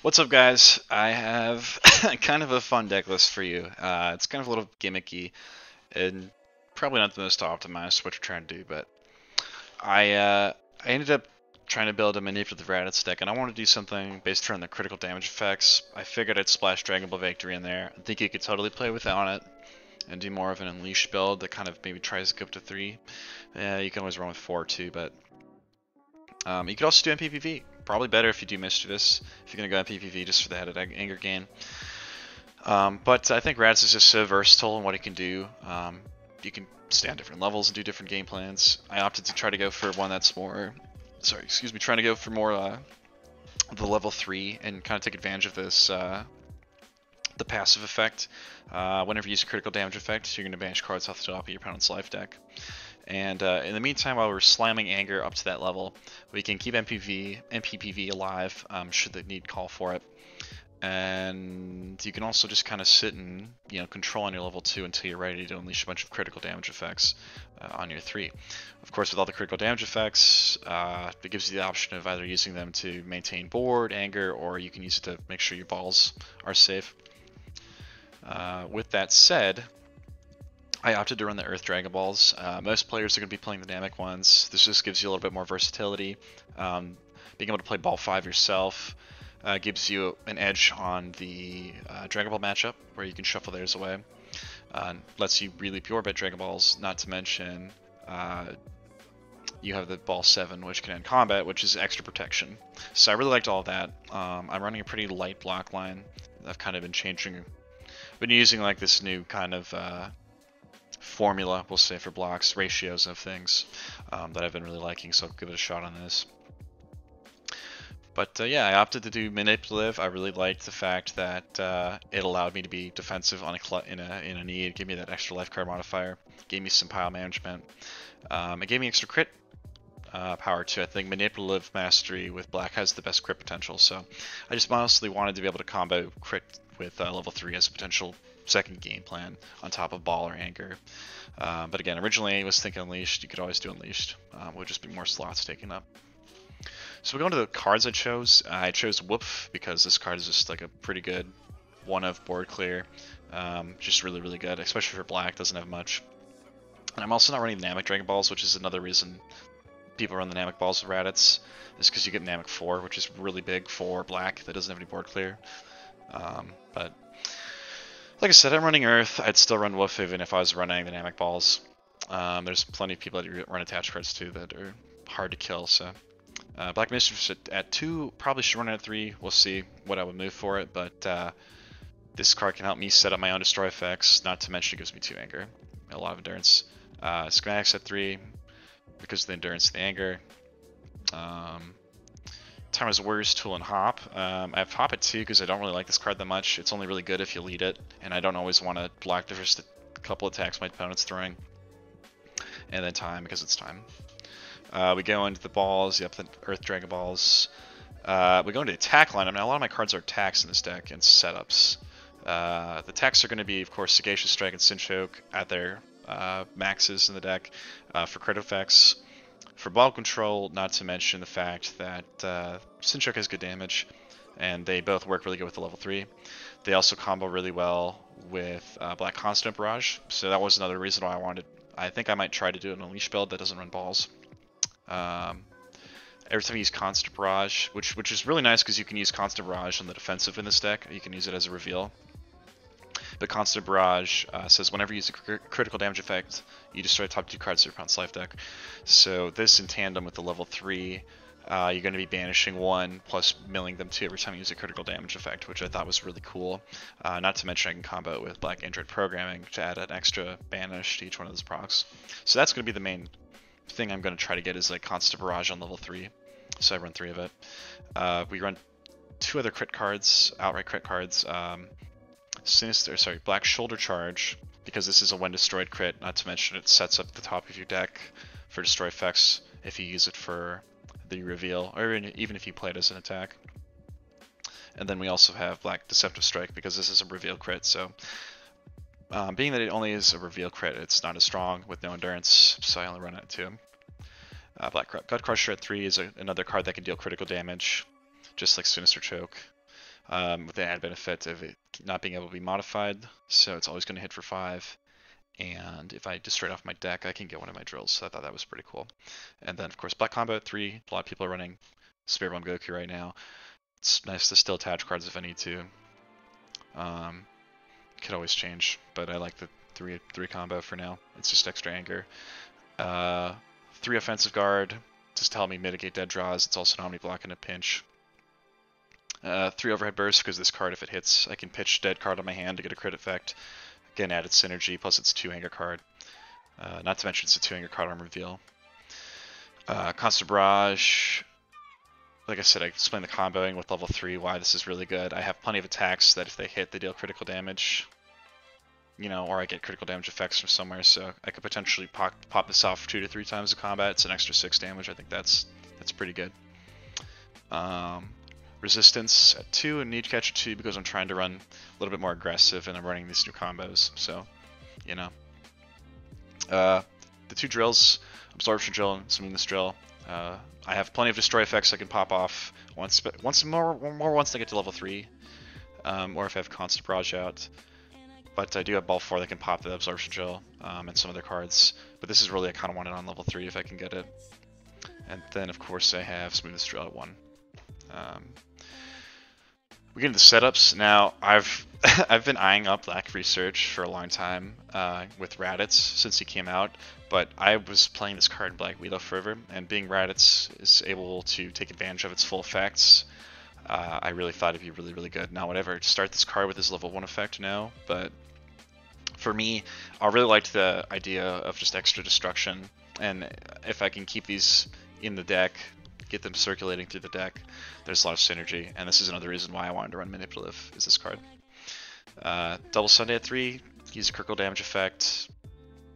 What's up, guys? I have kind of a fun deck list for you. It's kind of a little gimmicky and probably not the most optimized what you're trying to do, but I ended up trying to build a Manipulative Raditz deck, and I want to do something based around the critical damage effects. I figured I'd splash Dragon Ball Victory in there. I think you could totally play without it and do more of an Unleash build that kind of maybe tries to go up to 3. You can always run with 4 too, but you could also do MPPV. Probably better if you do Mischievous, if you're going to go MPPV just for the added anger gain. But I think Raditz is just so versatile in what he can do. You can stay on different levels and do different game plans. I opted to try to go for one that's more, trying to go for more the level 3 and kind of take advantage of this, the passive effect. Whenever you use a critical damage effect, you're going to banish cards off the top of your opponent's life deck. And in the meantime, while we're slamming anger up to that level, we can keep MPPV alive should the need call for it. And you can also just kind of sit and control on your level 2 until you're ready to unleash a bunch of critical damage effects on your 3. Of course, with all the critical damage effects, it gives you the option of either using them to maintain board, anger, or you can use it to make sure your balls are safe. With that said, I opted to run the Earth Dragon Balls. Most players are going to be playing the Namek ones. This just gives you a little bit more versatility. Being able to play Ball 5 yourself gives you an edge on the Dragon Ball matchup, where you can shuffle theirs away. Lets you really pure bet Dragon Balls, not to mention you have the Ball 7, which can end combat, which is extra protection. So I really liked all of that. I'm running a pretty light block line. I've kind of been using like this new kind of formula, we'll say, for blocks, ratios of things that I've been really liking, so I'll give it a shot on this. But yeah, I opted to do Manipulative. I really liked the fact that it allowed me to be defensive on in a need, gave me that extra life card modifier, gave me some pile management. It gave me extra crit power too. I think Manipulative Mastery with black has the best crit potential, so I just honestly wanted to be able to combo crit with level 3 as a potential second game plan on top of Ball or Anger. But again, originally I was thinking Unleashed. You could always do Unleashed. Would just be more slots taken up. So we go into the cards I chose. I chose Woof because this card is just like a pretty good one of board clear. Just really, really good, especially for black, doesn't have much. And I'm also not running the Namek Dragon Balls, which is another reason people run the Namek Balls with Raditz, is because you get Namek 4, which is really big for black that doesn't have any board clear. But like I said, I'm running Earth. I'd still run Woof even if I was running the Namek Balls. There's plenty of people that run attached cards too that are hard to kill, so Black Mischief at 2, probably should run it at 3. We'll see what I would move for it, but this card can help me set up my own destroy effects, not to mention it gives me 2 anger, a lot of endurance. Schematics at 3, because of the endurance and the anger. Time as Warrior's Tool and Hop. I have Hop at 2 because I don't really like this card that much. It's only really good if you lead it, and I don't always want to block the first couple attacks my opponent's throwing. And then Time, because it's Time. We go into the balls, the Earth Dragon Balls. We go into attack lineup. Now, a lot of my cards are attacks in this deck and setups. The attacks are going to be, of course, Sagacious Strike and Sinchoke at their maxes in the deck for crit effects. For ball control, not to mention the fact that Sinchoke has good damage, and they both work really good with the level 3. They also combo really well with Black Constant Barrage, so that was another reason why I think I might try to do an Unleash build that doesn't run balls. Every time you use Constant Barrage, which is really nice because you can use Constant Barrage on the defensive in this deck, you can use it as a reveal. But Constant Barrage says whenever you use a critical damage effect, you destroy the top 2 cards of your opponent's life deck. So this in tandem with the level 3, you're going to be banishing 1 plus milling them 2 every time you use a critical damage effect, which I thought was really cool. Not to mention I can combo it with Black Android Programming to add an extra banish to each one of those procs. So that's going to be the main thing I'm going to try to get, is like Constant Barrage on level 3. So I run 3 of it. We run 2 other crit cards, outright crit cards. Black Shoulder Charge, because this is a when destroyed crit, not to mention it sets up the top of your deck for destroy effects if you use it for the reveal, or even if you play it as an attack. And then we also have Black Deceptive Strike, because this is a reveal crit, so being that it only is a reveal crit, it's not as strong with no endurance, so I only run it at 2. Black Gut Crusher at 3 is another card that can deal critical damage, just like Sinister Choke. with the added benefit of it not being able to be modified, so it's always going to hit for 5. And if I destroy it off my deck, I can get one of my drills, so I thought that was pretty cool. And then, of course, Black Combo at 3. A lot of people are running Spirit Bomb Goku right now. It's nice to still attach cards if I need to. Could always change, but I like the 3 combo for now. It's just extra anger. 3 offensive guard, just to help me mitigate dead draws. It's also an Omni Block in a pinch. 3 overhead burst, because this card, if it hits, I can pitch dead card on my hand to get a crit effect. Again, added synergy, plus it's 2 anger card. Not to mention it's a 2 anger card on reveal. Constant Barrage. Like I said, I explained the comboing with level 3, why this is really good. I have plenty of attacks that if they hit, they deal critical damage. You know, or I get critical damage effects from somewhere, so I could potentially pop this off 2 to 3 times in combat. It's an extra 6 damage. I think that's pretty good. Resistance at 2 and need catch at 2 because I'm trying to run a little bit more aggressive and I'm running these new combos. So, you know. The 2 drills, Absorption Drill and Smoothness Drill. I have plenty of destroy effects I can pop off once I get to level 3, or if I have Constant Barrage out. But I do have Ball 4 that can pop the Absorption Drill and some other cards. But this is really, I kind of want it on level 3 if I can get it. And then, of course, I have Smoothness Drill at 1. We get into the setups. Now, I've been eyeing up Black Research for a long time with Raditz since he came out, but I was playing this card in Black Widow forever, and being Raditz is able to take advantage of its full effects, I really thought it'd be really, really good. Now, whatever, start this card with his level 1 effect now, but for me, I really liked the idea of just extra destruction, and if I can keep these in the deck, get them circulating through the deck, there's a lot of synergy, and this is another reason why I wanted to run Manipulative, is this card. Double Sunday at 3, use a critical damage effect,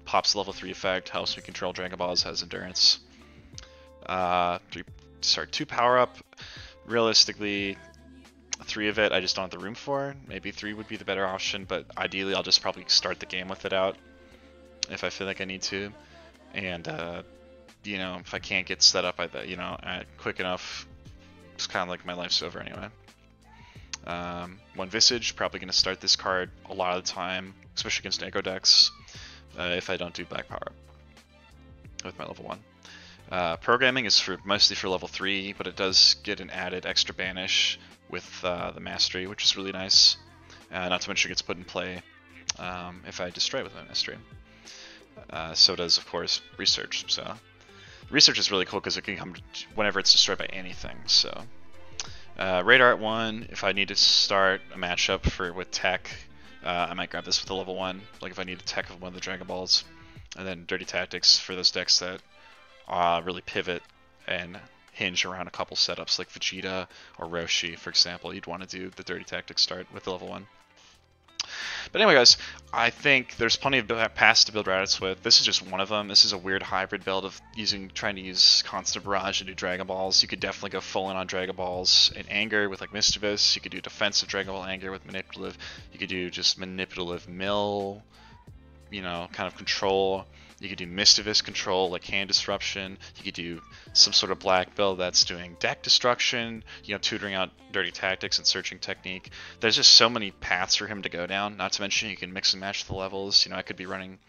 pops level 3 effect, helps me control Dragon Balls, has endurance. 2 power up, realistically 3 of it I just don't have the room for. Maybe 3 would be the better option, but ideally I'll just probably start the game with it out if I feel like I need to. And you know, if I can't get set up by that, you know, quick enough, it's kind of like my life's over anyway. 1 Visage, probably going to start this card a lot of the time, especially against aggro decks, if I don't do Black Power with my level 1. Programming is mostly for level 3, but it does get an added extra banish with the Mastery, which is really nice. Not to mention it gets put in play if I destroy with my Mastery. So does, of course, Research. So Research is really cool because it can come whenever it's destroyed by anything. So Radar at 1, if I need to start a matchup with tech, I might grab this with a level 1, like if I need a tech of one of the Dragon Balls. And then Dirty Tactics for those decks that really pivot and hinge around a couple setups, like Vegeta or Roshi, for example. You'd want to do the Dirty Tactics start with the level 1. But anyway, guys, I think there's plenty of paths to build Raditz with. This is just one of them. This is a weird hybrid build of trying to use Constant Barrage to do Dragon Balls. You could definitely go full in on Dragon Balls in Anger with like Mischievous. You could do defensive Dragon Ball Anger with Manipulative. You could do just Manipulative Mill, you know, kind of control. You could do Mischievous control, like Hand Disruption. You could do some sort of black build that's doing deck destruction, you know, tutoring out Dirty Tactics and Searching Technique. There's just so many paths for him to go down. Not to mention you can mix and match the levels. You know, I could be running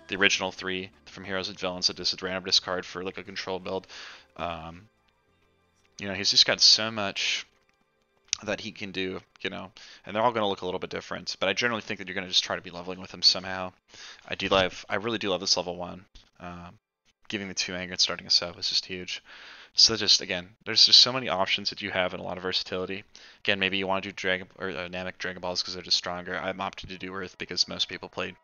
the original 3 from Heroes and Villains, so just a random discard for like a control build. You know, he's just got so much that he can do, you know, and they're all going to look a little bit different, but I generally think that you're going to just try to be leveling with him somehow. I really do love this level 1. Giving the 2 anger and starting us out was just huge. So just, again, there's just so many options that you have and a lot of versatility. Again, maybe you want to do Namek Dragon Balls because they're just stronger. I'm opting to do Earth because most people play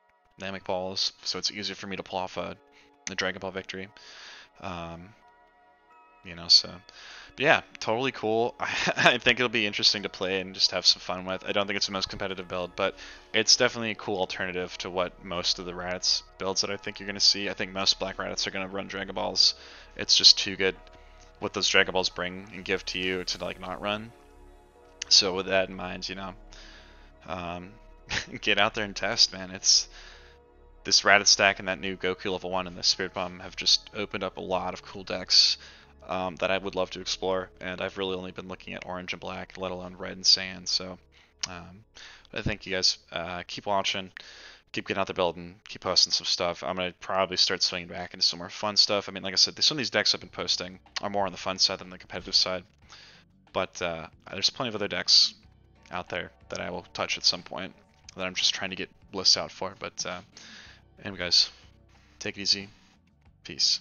Namek Balls, so it's easier for me to pull off a Dragon Ball victory. You know, so... But yeah, totally cool. I think it'll be interesting to play and just have some fun with. I don't think it's the most competitive build, but it's definitely a cool alternative to what most of the Raditz builds that I think you're going to see. I think most Black Raditz are going to run Dragon Balls. It's just too good what those Dragon Balls bring and give to you to like not run. So with that in mind, you know, get out there and test, man. It's this Raditz stack and that new Goku level 1 and the Spirit Bomb have just opened up a lot of cool decks. that I would love to explore, and I've really only been looking at orange and black, let alone red and sand. So I think you guys keep watching, keep getting out there building, keep posting some stuff. I'm gonna probably start swinging back into some more fun stuff. I mean, like I said, some of these decks I've been posting are more on the fun side than the competitive side, but there's plenty of other decks out there that I will touch at some point that I'm just trying to get lists out for. But anyway, guys, take it easy. Peace.